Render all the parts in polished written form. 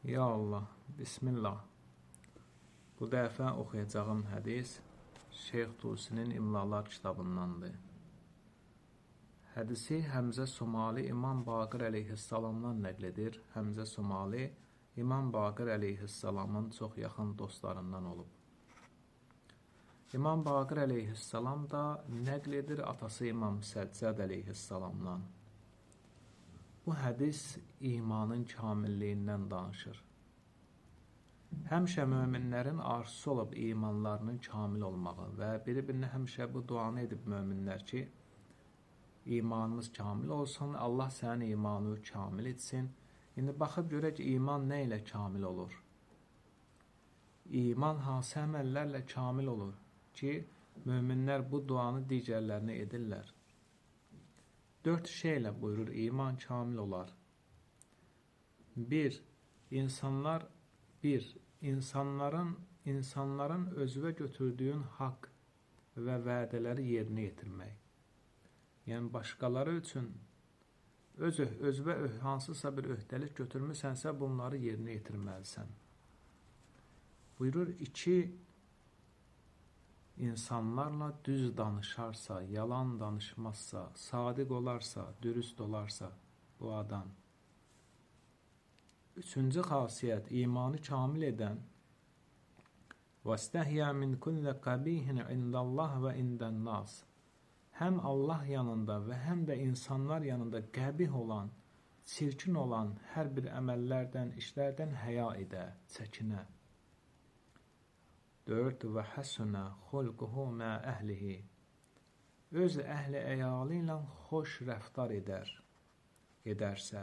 Ya Allah, Bismillah. Bu dəfə oxuyacağım hədis Şeyx Tusinin İmlalar kitabındandır. Hədisi Həmzə Somali İmam Baqir əleyhissalamdan nəql edir. Həmzə Somali İmam Baqir əleyhissalamın çox yaxın dostlarından olub. İmam Baqir əleyhissalam da nəql edir atası İmam Səccad əleyhissalamdan. Bu hədis imanın kamilliyindən danışır. Həmişə möminlərin arzusu olub imanlarının kamil olmağı və bir-birinə həmişə bu duanı edib möminlər ki, imanımız kamil olsun, Allah sənin imanını kamil etsin. İndi baxıb görək iman nə ilə kamil olur? İman hansı əməllərlə kamil olur ki, möminlər bu duanı digərlərinə edirlər? 4 şeylə buyurur iman kamil olar. 1. İnsanların özünə götürdüyün haqq və vədələri yerinə yetirmək. Yəni, başqaları üçün özünə hansısa bir öhdəlik götürmüsənsə, bunları yerinə yetirməlisən. Buyurur, 2. İnsanlarla düz danışarsa, yalan danışmazsa, sadiq olarsa, dürüst olarsa bu adam. 3. xasiyyət, imanı kamil edən وَاسْتَحْيَا مِنْ كُلَّ قَبِيهٍ عِنْدَ اللّٰهِ وَاِنْدَ النَّاسِ Həm Allah yanında və həm də insanlar yanında qəbih olan, çirkin olan hər bir əməllərdən, işlərdən həya edə, çəkinə. 4. وَحَسُنَ خُلْقُهُ مَا أَهْلِهِ Öz əhli əyalı ilə xoş rəftar edərsə,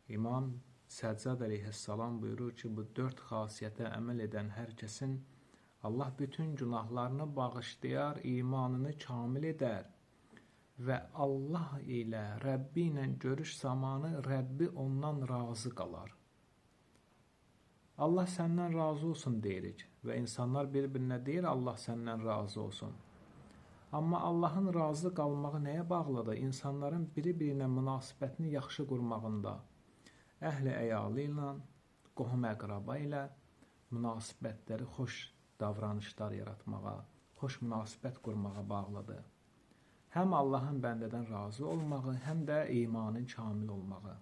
İmam Səccad əleyhissalam buyurur ki, bu 4 xasiyyətə əməl edən hər kəsin Allah bütün günahlarını bağışlayar, imanını kamil edər və Allah ilə, Rəbbi ilə görüş zamanı Rəbbi ondan razı qalar. Allah səndən razı olsun deyirik və insanlar bir-birinə deyir, Allah səndən razı olsun. Amma Allahın razı qalmağı nəyə bağlıdır? İnsanların biri-birinə münasibətini yaxşı qurmağında, əhli əyalı ilə, qohum əqraba ilə münasibətləri xoş davranışlar yaratmağa, xoş münasibət qurmağa bağlıdır. Həm Allahın bəndədən razı olmağı, həm də imanın kamil olmağı.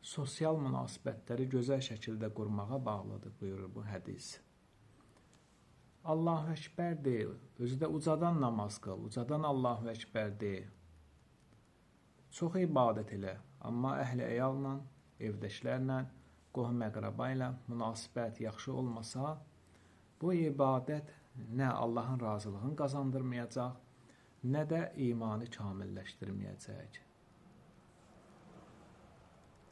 Sosial münasibətləri gözəl şəkildə qurmağa bağlıdır, buyurur bu hədis. Allahu Əkbər deyil, özü də ucadan namaz qıl, ucadan Allahu Əkbər deyil. Çox ibadət elə, amma əhli əyalla, evdəşlərlə, qohum əqraba ilə münasibət yaxşı olmasa, bu ibadət nə Allahın razılığını qazandırmayacaq, nə də imanı kamilləşdirməyəcək.